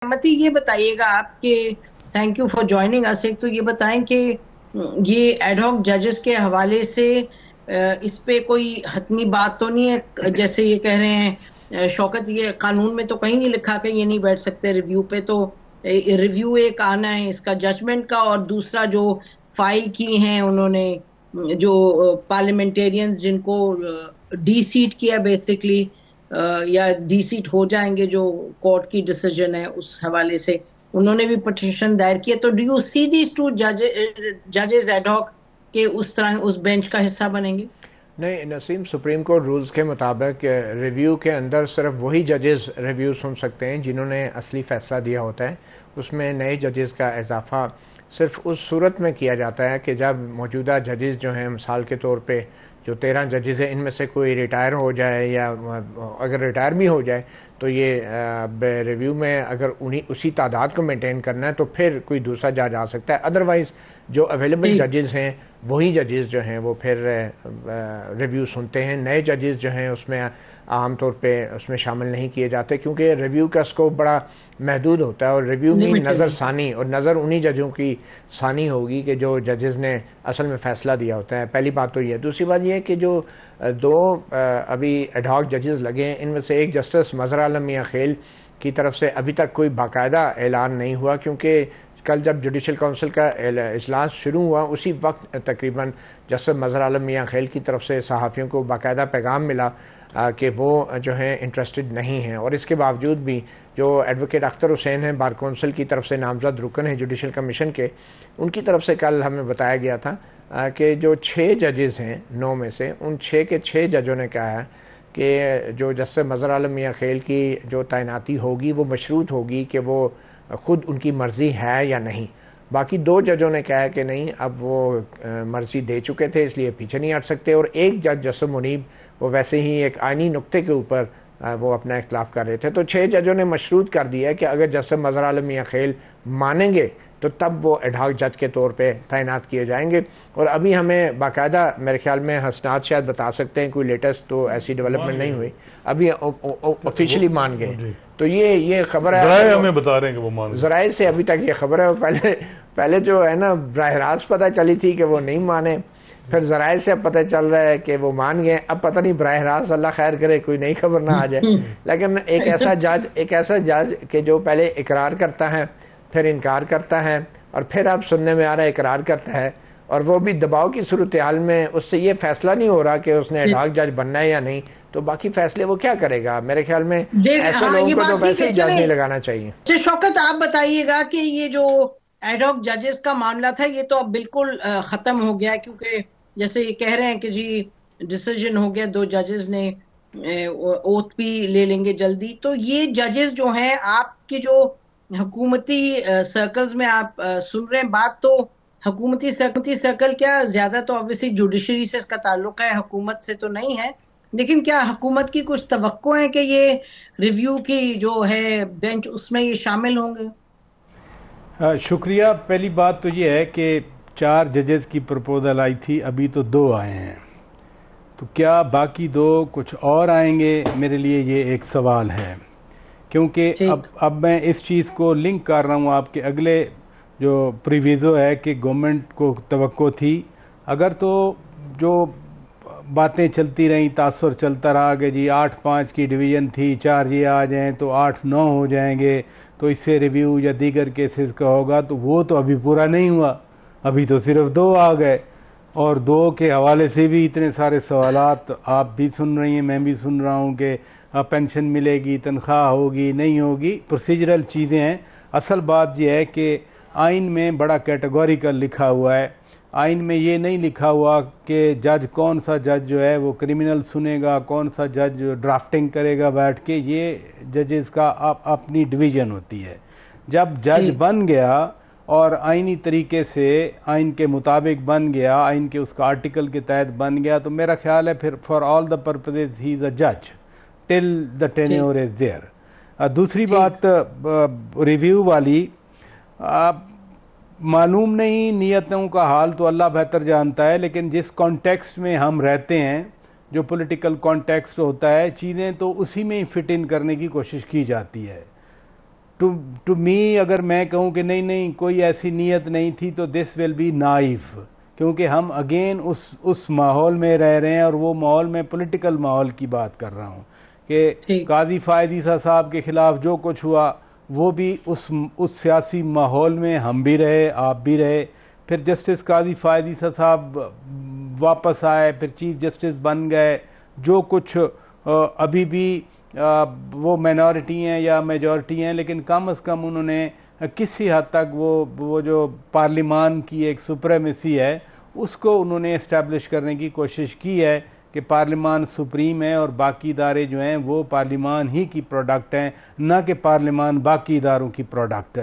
متی یہ بتائیے گا آپ کہ تھینک یو فار جوائننگ اس، ایک تو یہ بتائیں کہ یہ ایڈ ہاک ججز کے حوالے سے اس پہ کوئی حتمی بات تو نہیں ہے؟ جیسے یہ کہہ رہے ہیں شوکت، یہ قانون میں تو کہیں نہیں لکھا کہ یہ نہیں بیٹھ سکتے ریویو پہ، تو ریویو ایک آنا ہے اس کا ججمنٹ کا، اور دوسرا جو فائل کی ہیں انہوں نے جو پارلیمنٹیرینز جن کو ڈی سیٹ کیا بیسکلی، یا ڈی سیٹ ہو جائیں گے جو کورٹ کی ڈیسیجن ہے اس حوالے سے، انہوں نے بھی پٹیشن دائر کیا. تو do you see these two ججز ایڈ ہاک کہ اس طرح اس بینچ کا حصہ بنیں گے؟ نہیں نسیم، سپریم کورٹ رولز کے مطابق ریویو کے اندر صرف وہی ججز ریویو سن سکتے ہیں جنہوں نے اصلی فیصلہ دیا ہوتا ہے. اس میں نئے ججز کا اضافہ صرف اس صورت میں کیا جاتا ہے کہ جب موجودہ ججز جو ہیں، مثال کے طور پہ جو 13 ججز ہیں ان میں سے کوئی ریٹائر ہو جائے، یا اگر ریٹائر بھی ہو جائے تو یہ ریویو میں اگر اسی تعداد کو مینٹین کرنا ہے تو پھر کوئی دوسرا جج آ سکتا ہے. ادروائز جو اویلیبل ججز ہیں وہی ججز جو ہیں وہ پھر ریویو سنتے ہیں. نئے ججز جو ہیں اس میں عام طور پہ اس میں شامل نہیں کیے جاتے، کیونکہ ریویو کا اسکوپ بڑا محدود ہوتا ہے، اور ریویو میں نظر ثانی، اور نظر انہی ججوں کی ثانی ہوگی کہ جو ججز نے اصل میں فیصلہ دیا ہوتا ہے. پہلی بات تو یہ ہے. دوسری بات یہ ہے کہ جو دو ابھی ایڈ ہاک ججز لگے ہیں، ان میں سے ایک جسٹس مظہر عالم میاں خیل کی طرف سے ابھی تک کوئی باقاعدہ اعلان نہیں ہوا، کیونکہ کل جب جوڈیشل کونسل کا اجلاس شروع ہوا اسی وقت تقریباً جسٹس مظہر عالم میاں خیل کی طرف سے صحافیوں کو باقاعدہ پیغام ملا کہ وہ جو ہیں انٹرسٹڈ نہیں ہیں. اور اس کے باوجود بھی جو ایڈوکیٹ اختر حسین ہیں بار کونسل کی طرف سے نامزد رکن ہیں جوڈیشل کمیشن کے، ان کی طرف سے کل ہمیں بتایا گیا تھا کہ جو 6 ججز ہیں 9 میں سے، ان 6 کے 6 ججوں نے کہا ہے کہ جو جسٹس مظہر عالم میاں خیل کی جو تعیناتی ہوگی وہ مشروط ہوگی کہ وہ خود ان کی مرضی ہے یا نہیں. باقی 2 ججوں نے کہا ہے کہ نہیں، اب وہ مرضی دے چکے تھے اس لیے پیچھے نہیں ہٹ سکتے. اور ایک جج جسٹس منیب وہ ویسے ہی ایک آئینی نقطے کے اوپر وہ اپنا اختلاف کر رہے تھے. تو 6 ججوں نے مشروط کر دیا ہے کہ اگر جسٹس مظہر عالم میاں خیل مانیں گے تو تب وہ ایڈ ہاک جج کے طور پہ تعینات کیے جائیں گے. اور ابھی ہمیں باقاعدہ میرے خیال میں حسنات شاید بتا سکتے ہیں، کوئی لیٹسٹ تو ایسی ڈیولپمنٹ نہیں ہوئی، ابھی آفیشیلی مان گئے. تو یہ خبر ہے، ذرائع ہمیں بتا رہے ہیں کہ وہ مان گئے. ذرائع سے ابھی تک یہ خبر ہے. پہلے جو ہے نا براہ راست پتہ چلی تھی کہ وہ نہیں مانے، پھر ذرائع سے اب پتہ چل رہا ہے کہ وہ مان گئے. اب پتہ نہیں براہ راست، اللہ خیر کرے کوئی نئی خبر نہ آ جائے. لیکن ایک ایسا جج کہ جو پہلے اقرار کرتا ہے پھر انکار کرتا ہے اور پھر اب سننے میں آ رہا ہے اقرار کرتا ہے، اور وہ بھی دباؤ کی صورتحال میں اس سے یہ فیصلہ نہیں ہو رہا کہ اس نے ایڈ ہاک جج بننا ہے یا نہیں، تو باقی فیصلے وہ کیا کرے گا؟ میرے خیال میں ایسے لوگوں کو تو ویسے ہی جج نہیں لگانا چاہیے. شوکت آپ بتائیے گا کہ یہ جو ایڈ ہاک ججز کا معاملہ تھا یہ تو اب بالکل ختم ہو گیا، کیونکہ جیسے یہ کہہ رہے ہیں کہ جی ڈیسیجن ہو گیا، 2 ججز نے اوتھ بھی لے لیں گے جلدی. تو یہ ججز جو ہیں آپ کی جو حکومتی سرکلز میں آپ سن رہے ہیں بات، تو حکومتی سرکل کیا زیادہ تو obviously جوڈیشری سے اس کا تعلق ہے، حکومت سے تو نہیں ہے، لیکن کیا حکومت کی کچھ توقع ہے کہ یہ ریویو کی جو ہے بینچ اس میں یہ شامل ہوں گے؟ شکریہ. پہلی بات تو یہ ہے کہ 4 ججز کی پرپوزل آئی تھی، ابھی تو 2 آئے ہیں، تو کیا باقی 2 کچھ اور آئیں گے؟ میرے لیے یہ ایک سوال ہے، کیونکہ اب میں اس چیز کو لنک کر رہا ہوں آپ کے اگلے جو پریویزو ہے کہ گورنمنٹ کو توقع تھی، اگر تو جو باتیں چلتی رہیں، تاثر چلتا رہا کہ جی 8-5 کی ڈویژن تھی، 4 یہ آ جائیں تو 8-9 ہو جائیں گے، تو اس سے ریویو یا دیگر کیسز کا ہوگا، تو وہ تو ابھی پورا نہیں ہوا، ابھی تو صرف 2 آ گئے. اور 2 کے حوالے سے بھی اتنے سارے سوالات آپ بھی سن رہی ہیں، میں بھی سن رہا ہوں کہ پینشن ملے گی، تنخواہ ہوگی نہیں ہوگی، پروسیجرل چیزیں ہیں. اصل بات یہ ہے کہ آئین میں بڑا کیٹیگوریکل لکھا ہوا ہے. آئین میں یہ نہیں لکھا ہوا کہ جج کون سا جج جو ہے وہ کرمنل سنے گا، کون سا جج ڈرافٹنگ کرے گا بیٹھ کے. یہ ججز کا اپنی ڈویژن ہوتی ہے. جب جج بن گیا اور آئینی طریقے سے آئین کے مطابق بن گیا، آئین کے اس کا آرٹیکل کے تحت بن گیا، تو میرا خیال ہے پھر فار آل دا پرپزز ہی از اے جج ٹل دا ٹینیور از دیئر. دوسری بات ریویو والی، معلوم نہیں نیتوں کا حال تو اللہ بہتر جانتا ہے، لیکن جس کانٹیکسٹ میں ہم رہتے ہیں، جو پولیٹیکل کانٹیکسٹ ہوتا ہے، چیزیں تو اسی میں ہی فٹ ان کرنے کی کوشش کی جاتی ہے. ٹو می اگر میں کہوں کہ نہیں کوئی ایسی نیت نہیں تھی تو دس ول بی نائف، کیونکہ ہم اگین اس ماحول میں رہ رہے ہیں، اور وہ ماحول میں پولیٹیکل ماحول کی بات کر رہا ہوں کہ قاضی فائد عیسیٰ صاحب کے خلاف جو کچھ ہوا وہ بھی اس سیاسی ماحول میں ہم بھی رہے، آپ بھی رہے، پھر جسٹس قاضی فائد عیسیٰ صاحب واپس آئے، پھر چیف جسٹس بن گئے، جو کچھ ابھی بھی وہ مائنورٹی ہیں یا میجورٹی ہیں، لیکن کم از کم انہوں نے کسی حد تک وہ جو پارلیمان کی ایک سپریمیسی ہے اس کو انہوں نے اسٹیبلش کرنے کی کوشش کی ہے کہ پارلیمان سپریم ہے اور باقی ادارے جو ہیں وہ پارلیمان ہی کی پروڈکٹ ہیں، نہ کہ پارلیمان باقی اداروں کی پروڈکٹ ہے۔